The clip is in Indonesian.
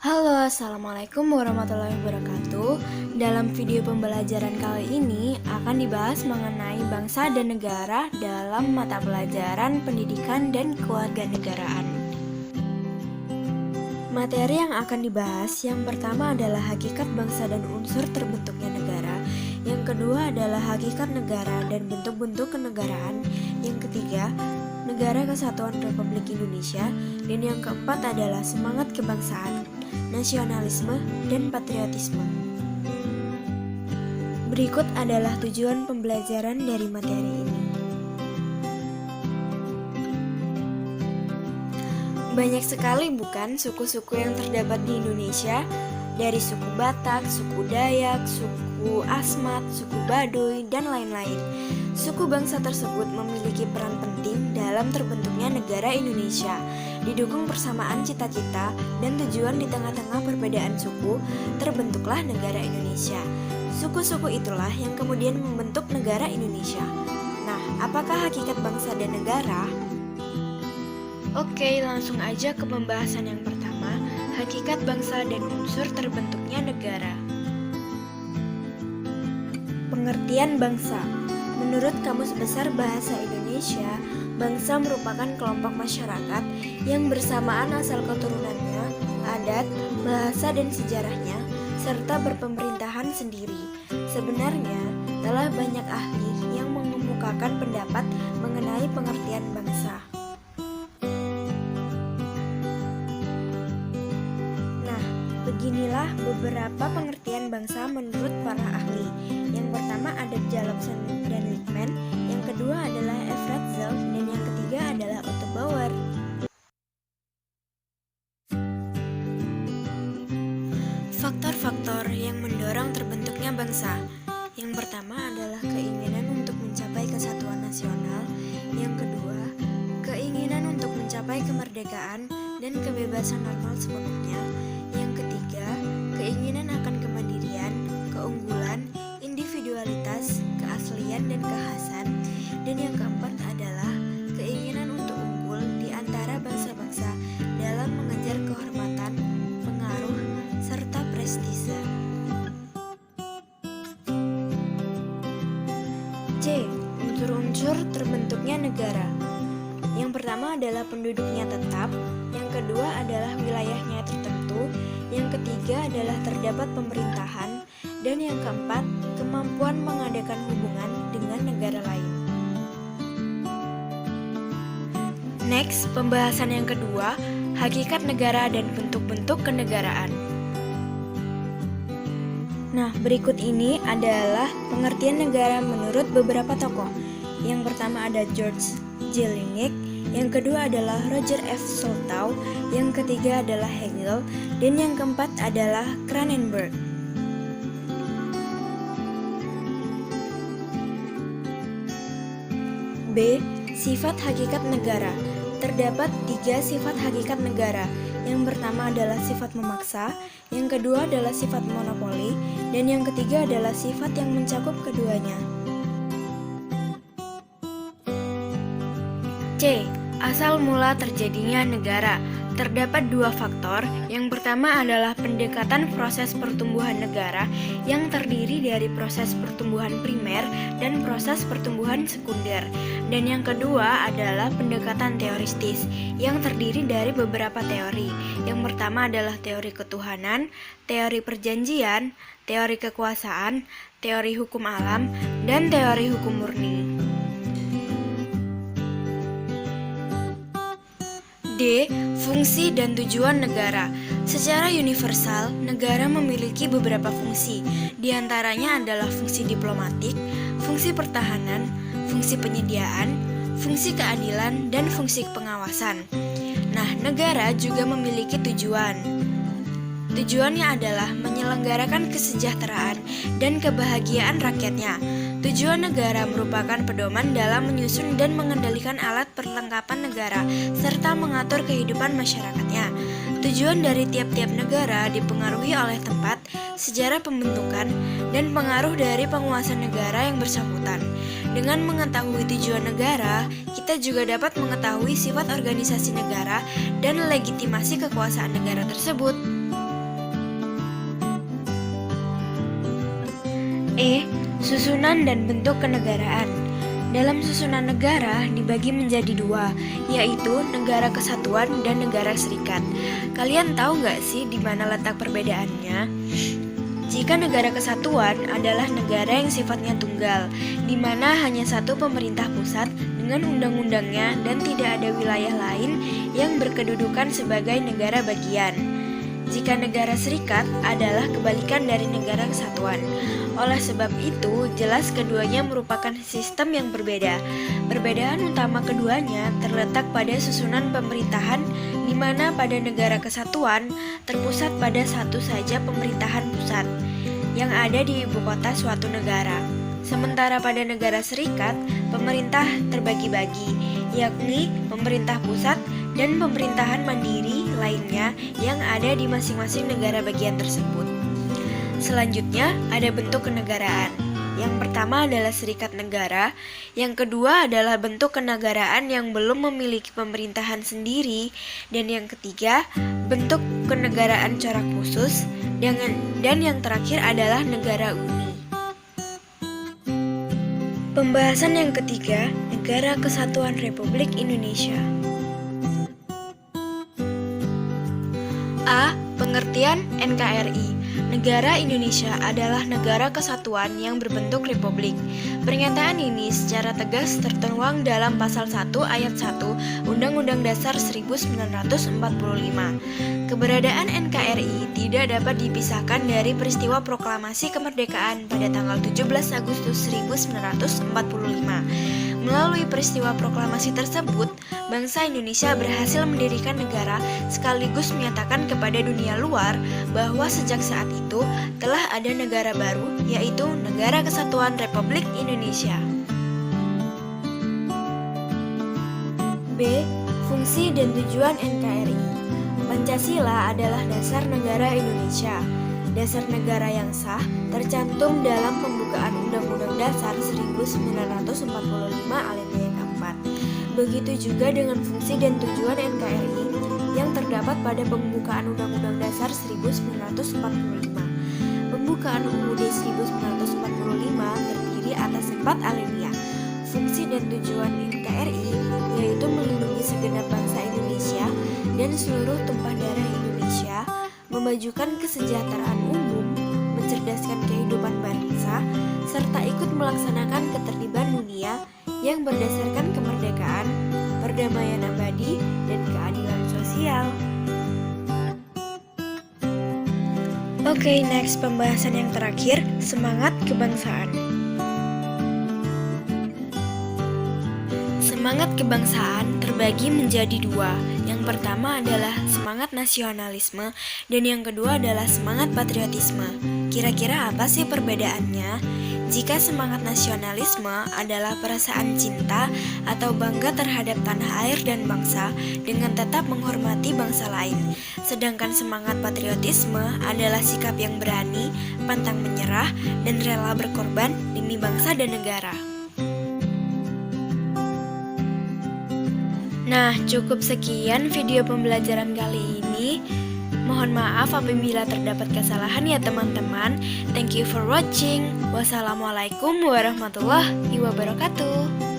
Halo, Assalamualaikum warahmatullahi wabarakatuh. Dalam video pembelajaran kali ini akan dibahas mengenai bangsa dan negara dalam mata pelajaran pendidikan dan kewarganegaraan. Materi yang akan dibahas yang pertama adalah hakikat bangsa dan unsur terbentuknya negara. Yang kedua adalah hakikat negara dan bentuk-bentuk kenegaraan. Yang ketiga, Negara Kesatuan Republik Indonesia. Dan yang keempat adalah semangat kebangsaan, nasionalisme, dan patriotisme. Berikut adalah tujuan pembelajaran dari materi ini. Banyak sekali bukan suku-suku yang terdapat di Indonesia, dari suku Batak, suku Dayak, suku Asmat, suku Baduy, dan lain-lain. Suku bangsa tersebut memiliki peran penting dalam terbentuknya negara Indonesia. Didukung persamaan cita-cita dan tujuan di tengah-tengah perbedaan suku, terbentuklah negara Indonesia. Suku-suku itulah yang kemudian membentuk negara Indonesia. Nah, apakah hakikat bangsa dan negara? Oke, langsung aja ke pembahasan yang pertama, hakikat bangsa dan unsur terbentuknya negara. Pengertian bangsa. Menurut Kamus Besar Bahasa Indonesia, bangsa merupakan kelompok masyarakat yang bersamaan asal keturunannya, adat, bahasa, dan sejarahnya, serta berpemerintahan sendiri. Sebenarnya, telah banyak ahli yang mengemukakan pendapat mengenai pengertian bangsa. Nah, beginilah beberapa pengertian bangsa menurut para ahli. Yang pertama ada Jacobson dan Lichtman, yang kedua adalah F. Ratzel, dan yang ketiga adalah Otto Bauer. Faktor-faktor yang mendorong terbentuknya bangsa. Yang pertama adalah keinginan untuk mencapai kesatuan nasional. Yang kedua, keinginan untuk mencapai kemerdekaan dan kebebasan normal sepenuhnya. Yang ketiga, keinginan akan kemandirian, keunggulan, individualitas, keaslian, dan kekhasan. Dan yang keempat adalah keinginan untuk unggul di antara bangsa-bangsa dalam mengejar kehormatan, pengaruh, serta prestise. C. Unsur-unsur terbentuknya negara. Yang pertama adalah penduduknya tetap, yang kedua adalah wilayahnya tertentu, yang ketiga adalah terdapat pemerintahan, dan yang keempat, kemampuan mengadakan hubungan dengan negara lain. Next, pembahasan yang kedua, hakikat negara dan bentuk-bentuk kenegaraan. Nah, berikut ini adalah pengertian negara menurut beberapa tokoh. Yang pertama ada George Jelinek, yang kedua adalah Roger F. Soltau, yang ketiga adalah Hegel, dan yang keempat adalah Cronenberg. B. Sifat hakikat negara. Terdapat 3 sifat hakikat negara. Yang pertama adalah sifat memaksa, yang kedua adalah sifat monopoli, dan yang ketiga adalah sifat yang mencakup keduanya. C. Asal mula terjadinya negara. Terdapat 2 faktor. Yang pertama adalah pendekatan proses pertumbuhan negara yang terdiri dari proses pertumbuhan primer dan proses pertumbuhan sekunder. Dan yang kedua adalah pendekatan teoristis yang terdiri dari beberapa teori. Yang pertama adalah teori ketuhanan, teori perjanjian, teori kekuasaan, teori hukum alam, dan teori hukum murni. D. Fungsi dan tujuan negara. Secara universal, negara memiliki beberapa fungsi. Di antaranya adalah fungsi diplomatik, fungsi pertahanan, fungsi penyediaan, fungsi keadilan, dan fungsi pengawasan. Nah, negara juga memiliki tujuan. Tujuannya adalah menyelenggarakan kesejahteraan dan kebahagiaan rakyatnya. Tujuan negara merupakan pedoman dalam menyusun dan mengendalikan alat perlengkapan negara, serta mengatur kehidupan masyarakatnya. Tujuan dari tiap-tiap negara dipengaruhi oleh tempat, sejarah pembentukan, dan pengaruh dari penguasa negara yang bersangkutan. Dengan mengetahui tujuan negara, kita juga dapat mengetahui sifat organisasi negara dan legitimasi kekuasaan negara tersebut. E. Susunan dan bentuk kenegaraan. Dalam susunan negara dibagi menjadi dua, yaitu negara kesatuan dan negara serikat. Kalian tahu nggak sih di mana letak perbedaannya? Jika negara kesatuan adalah negara yang sifatnya tunggal, di mana hanya satu pemerintah pusat dengan undang-undangnya dan tidak ada wilayah lain yang berkedudukan sebagai negara bagian. Jika negara serikat adalah kebalikan dari negara kesatuan. Oleh sebab itu, jelas keduanya merupakan sistem yang berbeda. Perbedaan utama keduanya terletak pada susunan pemerintahan, di mana pada negara kesatuan terpusat pada satu saja pemerintahan pusat yang ada di ibu kota suatu negara. Sementara pada negara serikat, pemerintah terbagi-bagi, yakni pemerintah pusat dan pemerintahan mandiri lainnya yang ada di masing-masing negara bagian tersebut. Selanjutnya, ada bentuk kenegaraan. Yang pertama adalah serikat negara, yang kedua adalah bentuk kenegaraan yang belum memiliki pemerintahan sendiri, dan yang ketiga, bentuk kenegaraan corak khusus, dan yang terakhir adalah negara uni. Pembahasan yang ketiga, Negara Kesatuan Republik Indonesia. A. Pengertian NKRI. Negara Indonesia adalah negara kesatuan yang berbentuk republik. Pernyataan ini secara tegas tertuang dalam Pasal 1 Ayat 1 Undang-Undang Dasar 1945. Keberadaan NKRI tidak dapat dipisahkan dari peristiwa proklamasi kemerdekaan pada tanggal 17 Agustus 1945. Melalui peristiwa proklamasi tersebut, bangsa Indonesia berhasil mendirikan negara sekaligus menyatakan kepada dunia luar bahwa sejak saat itu telah ada negara baru, yaitu Negara Kesatuan Republik Indonesia. B. Fungsi dan tujuan NKRI. Pancasila adalah dasar negara Indonesia. Dasar negara yang sah tercantum dalam pembukaan Undang-Undang Dasar 1945 alinea yang keempat. Begitu juga dengan fungsi dan tujuan NKRI yang terdapat pada pembukaan Undang-Undang Dasar 1945. Pembukaan UUD 1945 terdiri atas 4 alinea. Fungsi dan tujuan NKRI yaitu melindungi segenap bangsa Indonesia dan seluruh tumpah darah Indonesia, memajukan kesejahteraan umum, mencerdaskan kehidupan bangsa, serta ikut melaksanakan ketertiban dunia yang berdasarkan kemerdekaan, perdamaian abadi, dan keadilan sosial. Oke, next pembahasan yang terakhir, semangat kebangsaan. Semangat kebangsaan terbagi menjadi dua. Yang pertama adalah semangat nasionalisme dan yang kedua adalah semangat patriotisme. Kira-kira apa sih perbedaannya? Jika semangat nasionalisme adalah perasaan cinta atau bangga terhadap tanah air dan bangsa dengan tetap menghormati bangsa lain. Sedangkan semangat patriotisme adalah sikap yang berani, pantang menyerah, dan rela berkorban demi bangsa dan negara. Nah, cukup sekian video pembelajaran kali ini. Mohon maaf apabila terdapat kesalahan ya teman-teman. Thank you for watching. Wassalamualaikum warahmatullahi wabarakatuh.